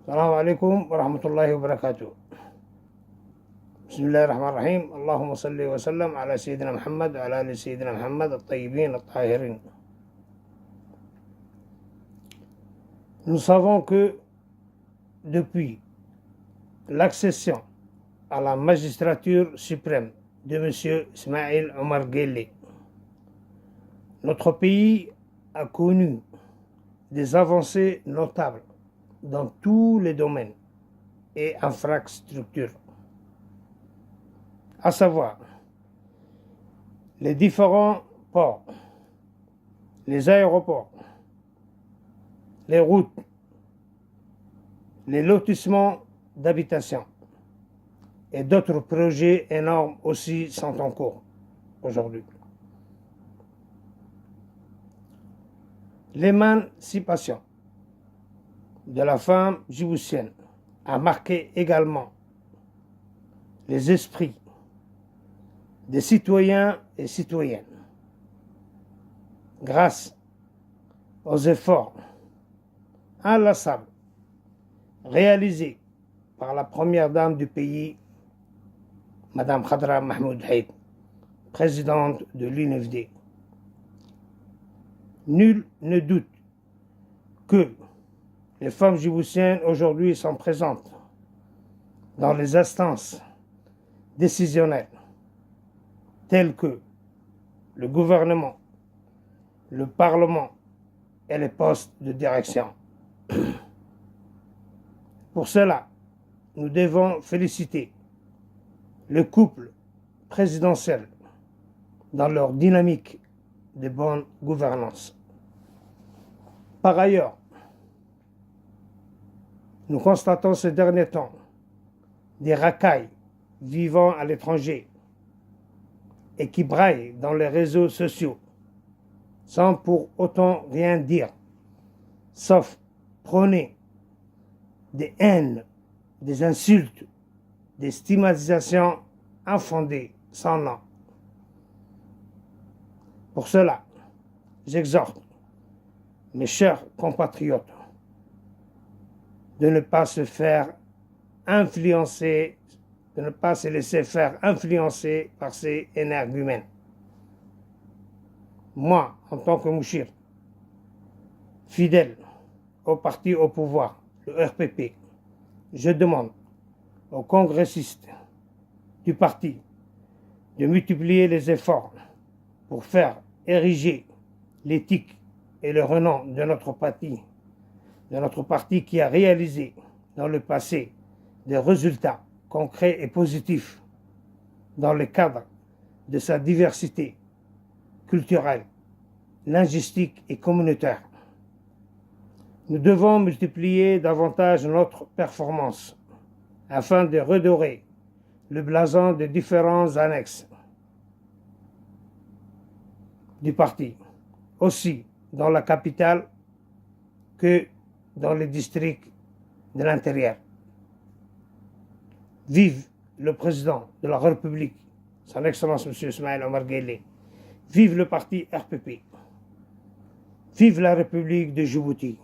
السلام عليكم ورحمة الله وبركاته. بسم الله الرحمن الرحيم. اللهم صل وسلم على سيدنا محمد وعلى آل سيدنا محمد الطيبين الطاهرين. Nous savons que depuis l'accession à la magistrature suprême de M. Ismaïl Omar Guelleh, notre pays a connu des avancées notables dans tous les domaines et infrastructures, à savoir les différents ports, les aéroports, les routes, les lotissements d'habitation et d'autres projets énormes aussi sont en cours aujourd'hui. L'émancipation de la femme djiboutienne a marqué également les esprits des citoyens et citoyennes grâce aux efforts inlassables réalisés par la première dame du pays, Madame Khadra Mahmoud Haït, présidente de l'UNFD. Nul ne doute que les femmes djiboutiennes aujourd'hui sont présentes dans les instances décisionnelles telles que le gouvernement, le Parlement et les postes de direction. Pour cela, nous devons féliciter le couple présidentiel dans leur dynamique de bonne gouvernance. Par ailleurs, nous constatons ces derniers temps des racailles vivant à l'étranger et qui braillent dans les réseaux sociaux sans pour autant rien dire, sauf prôner des haines, des insultes, des stigmatisations infondées sans nom. Pour cela, j'exhorte mes chers compatriotes de ne pas se faire influencer, de ne pas se laisser faire influencer par ces énergumènes. Moi, en tant que mouchir, fidèle au parti au pouvoir, le RPP, je demande aux congressistes du parti de multiplier les efforts pour faire ériger l'éthique et le renom de notre parti qui a réalisé dans le passé des résultats concrets et positifs dans le cadre de sa diversité culturelle, linguistique et communautaire. Nous devons multiplier davantage notre performance afin de redorer le blason des différents annexes du parti, aussi dans la capitale que dans les districts de l'intérieur. Vive le président de la République, son Excellence M. Ismaïl Omar Guelleh. Vive le parti RPP. Vive la République de Djibouti.